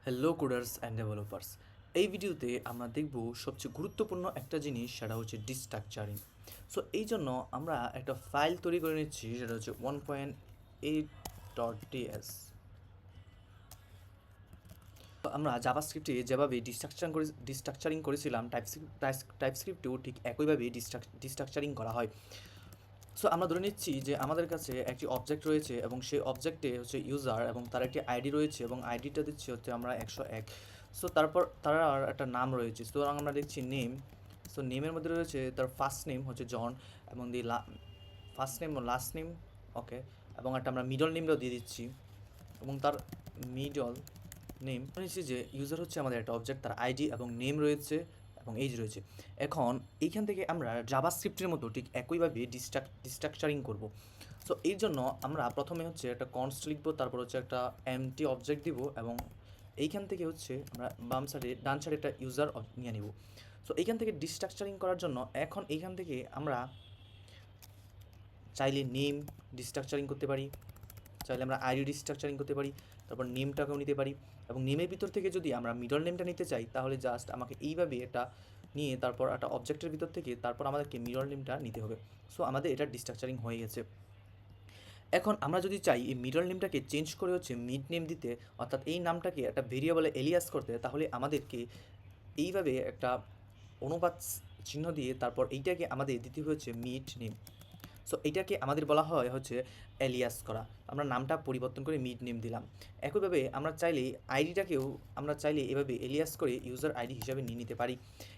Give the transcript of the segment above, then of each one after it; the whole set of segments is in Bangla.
Hello coders and developers. এই ভিডিওতে আমরা দেখব সবচেয়ে গুরুত্বপূর্ণ একটা জিনিস, সেটা হচ্ছে ডিস্ট্রাকচারিং। সো এই জন্য আমরা একটা ফাইল তৈরি করে নিচ্ছি, সেটা হচ্ছে 1.8.ts। আমরা জাভাস্ক্রিপ্টে যেভাবে ডিস্ট্রাকচারিং করেছিলাম, টাইপস্ক্রিপ্টেও ঠিক একইভাবে ডিস্ট্রাকচারিং করা হয়। সো আমরা ধরে নিচ্ছি যে আমাদের কাছে একটি অবজেক্ট রয়েছে এবং সেই অবজেক্টে হচ্ছে ইউজার এবং তার একটি আইডি রয়েছে এবং আইডিটা দিচ্ছি হচ্ছে আমরা 101। সো তারপর তার আর একটা নাম রয়েছে, সুতরাং আমরা দেখছি নেম। সো নেমের মধ্যে রয়েছে তার ফার্স্ট নেম হচ্ছে জন এবং ফার্স্ট নেম ও লাস্ট নেম, ওকে, এবং একটা আমরা মিডল নেমটাও দিয়ে দিচ্ছি এবং তার মিডল নেম নিচ্ছি যে ইউজার হচ্ছে আমাদের একটা অবজেক্ট, তার আইডি এবং নেম রয়েছে এবং এজ রয়েছে। এখন এইখান থেকে আমরা জাভাস্ক্রিপ্টের মতো ঠিক একইভাবে ডিস্ট্রাকচারিং করব। সো এই জন্য আমরা প্রথমে হচ্ছে একটা কনস্ট লিখবো, তারপর হচ্ছে একটা এমটি অবজেক্ট দিব এবং এইখান থেকে হচ্ছে আমরা ডান সাইডে একটা ইউজার নিয়ে নিব। সো এইখান থেকে ডিস্ট্রাকচারিং করার জন্য এখন এইখান থেকে আমরা চাইলে নেম ডিস্ট্রাকচারিং করতে পারি, চাইলে আমরা আইডি ডিস্ট্রাকচারিং করতে পারি, তারপর নেমটাকেও নিতে পারি এবং নেমের ভিতর থেকে যদি আমরা মিডল নেমটা নিতে চাই তাহলে জাস্ট আমাকে এইভাবে এটা নিয়ে তারপর একটা অবজেক্টের ভিতর থেকে তারপর আমাদেরকে মিডল নেমটা নিতে হবে। সো আমাদের এটা ডিস্ট্রাকচারিং হয়ে গেছে। এখন আমরা যদি চাই এই মিডল নেমটাকে চেঞ্জ করে হচ্ছে মিড নেম দিতে, অর্থাৎ এই নামটাকে একটা ভেরিয়েবলে এলিয়াস করতে, তাহলে আমাদেরকে এইভাবে একটা অনুপাত চিহ্ন দিয়ে তারপর এইটাকে আমাদের দিতে হচ্ছে মিড নেম। সো এইটাকে আমাদের বলা হয় হচ্ছে এলিয়াস করা। আমরা নামটা পরিবর্তন করে মিড নেম দিলাম। একইভাবে আমরা চাইলে আইডিটাকেও আমরা চাইলে এভাবে এলিয়াস করে ইউজার আইডি হিসাবে নিয়ে নিতে পারি।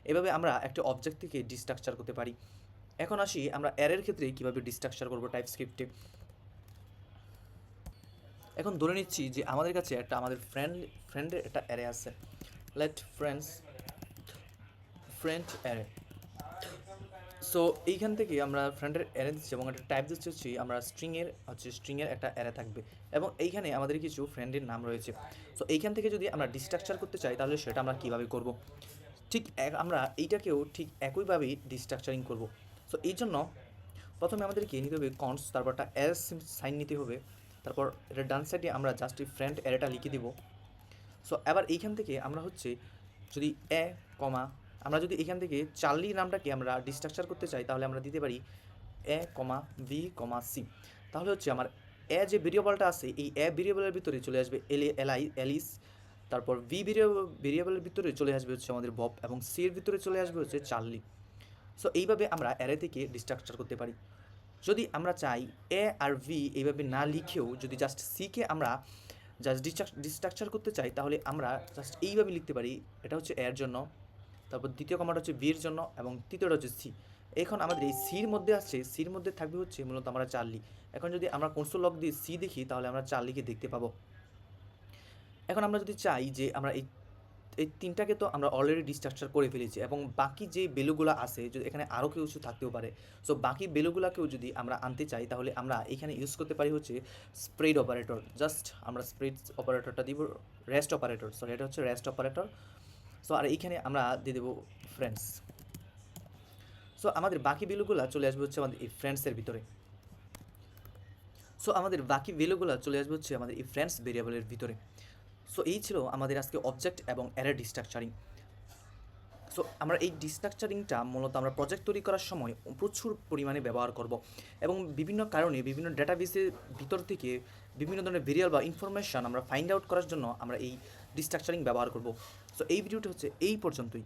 এভাবে আমরা একটা অবজেক্ট থেকে ডিস্ট্রাকচার করতে পারি। এখন আসি আমরা অ্যারের ক্ষেত্রে কীভাবে ডিস্ট্রাকচার করবো টাইপস্ক্রিপ্টে। এখন ধরে নিচ্ছি যে আমাদের কাছে একটা আমাদের ফ্রেন্ডের একটা অ্যারে আছে, লেট ফ্রেন্ড অ্যারে। সো এইখান থেকে আমরা ফ্রেন্ডের অ্যারে দিচ্ছি এবং একটা টাইপ দিচ্ছি হচ্ছে আমরা স্ট্রিংয়ের একটা অ্যারে থাকবে এবং এইখানে আমাদের কিছু ফ্রেন্ডের নাম রয়েছে। সো এইখান থেকে যদি আমরা ডিস্ট্রাকচার করতে চাই তাহলে সেটা আমরা কীভাবে করব, ঠিক আমরা এইটাকেও ঠিক একইভাবেই ডিস্ট্রাকচারিং করব। সো এই জন্য প্রথমে আমাদেরকে নিতে হবে কনস, তারপর একটা এস সাইন নিতে হবে, তারপর এটা ডান সাইডে আমরা জাস্ট এই ফ্রেন্ড অ্যারেটা লিখে দিব। সো এবার এইখান থেকে আমরা হচ্ছে যদি আমরা যদি এখান থেকে চার্লি নামটাকে আমরা ডিস্ট্রাকচার করতে চাই তাহলে আমরা দিতে পারি বি সি। তাহলে হচ্ছে আমার যে ভেরিয়েবলটা আছে এই ভেরিয়েবলের ভিতরে চলে আসবে এলিস, তারপর ভেরিয়েবলের ভিতরে চলে আসবে হচ্ছে আমাদের বব এবং সি এর ভিতরে চলে আসবে হচ্ছে চার্লি। সো এইভাবে আমরা অ্যারে থেকে ডিস্ট্রাকচার করতে পারি। যদি আমরা চাই আর ভি এইভাবে না লিখেও যদি জাস্ট সিকে আমরা জাস্ট ডিস্ট্রাকচার করতে চাই তাহলে আমরা জাস্ট এইভাবে লিখতে পারি, এটা হচ্ছে এর জন্য, তারপর দ্বিতীয় কমাটা হচ্ছে বির জন্য এবং তৃতীয়টা হচ্ছে সি। এখন আমাদের এই সির মধ্যে আসছে, সির মধ্যে থাকবে হচ্ছে মূলত আমরা চার্লি। এখন যদি আমরা কনসোল লগ দিয়ে সি দেখি তাহলে আমরা চার্লিকে দেখতে পাবো। এখন আমরা যদি চাই যে আমরা এই তিনটাকে তো আমরা অলরেডি ডিস্ট্রাকচার করে ফেলেছি এবং বাকি যে ভ্যালুগুলো আছে যদি এখানে আরও কিছু থাকতেও পারে। সো বাকি ভ্যালুগুলোকেও যদি আমরা আনতে চাই তাহলে আমরা এখানে ইউজ করতে পারি হচ্ছে স্প্রেড অপারেটর। জাস্ট আমরা স্প্রেড অপারেটরটা দিব, এটা হচ্ছে রেস্ট অপারেটর। সো আর এইখানে আমরা দিয়ে দেবো ফ্রেন্ডস। সো আমাদের বাকি ভ্যালুগুলো চলে আসবে হচ্ছে আমাদের এই ফ্রেন্ডসের ভিতরে। সো আমাদের বাকি ভ্যালুগুলো চলে আসবে হচ্ছে আমাদের এই ফ্রেন্ডস ভেরিয়েবলের ভিতরে। সো এই ছিল আমাদের আজকে অবজেক্ট এবং অ্যারে ডিস্ট্রাকচারিং। সো আমরা এই ডিস্ট্রাকচারিংটা মূলত আমরা প্রজেক্ট তৈরি করার সময় প্রচুর পরিমাণে ব্যবহার করব এবং বিভিন্ন কারণে বিভিন্ন ডেটাবেসের ভিতর থেকে বিভিন্ন ধরনের ভেরিয়েবল বা ইনফরমেশান আমরা ফাইন্ড আউট করার জন্য আমরা এই ডিস্ট্রাকচারিং ব্যবহার করব। সো এই ভিডিওটা হচ্ছে এই পর্যন্তই।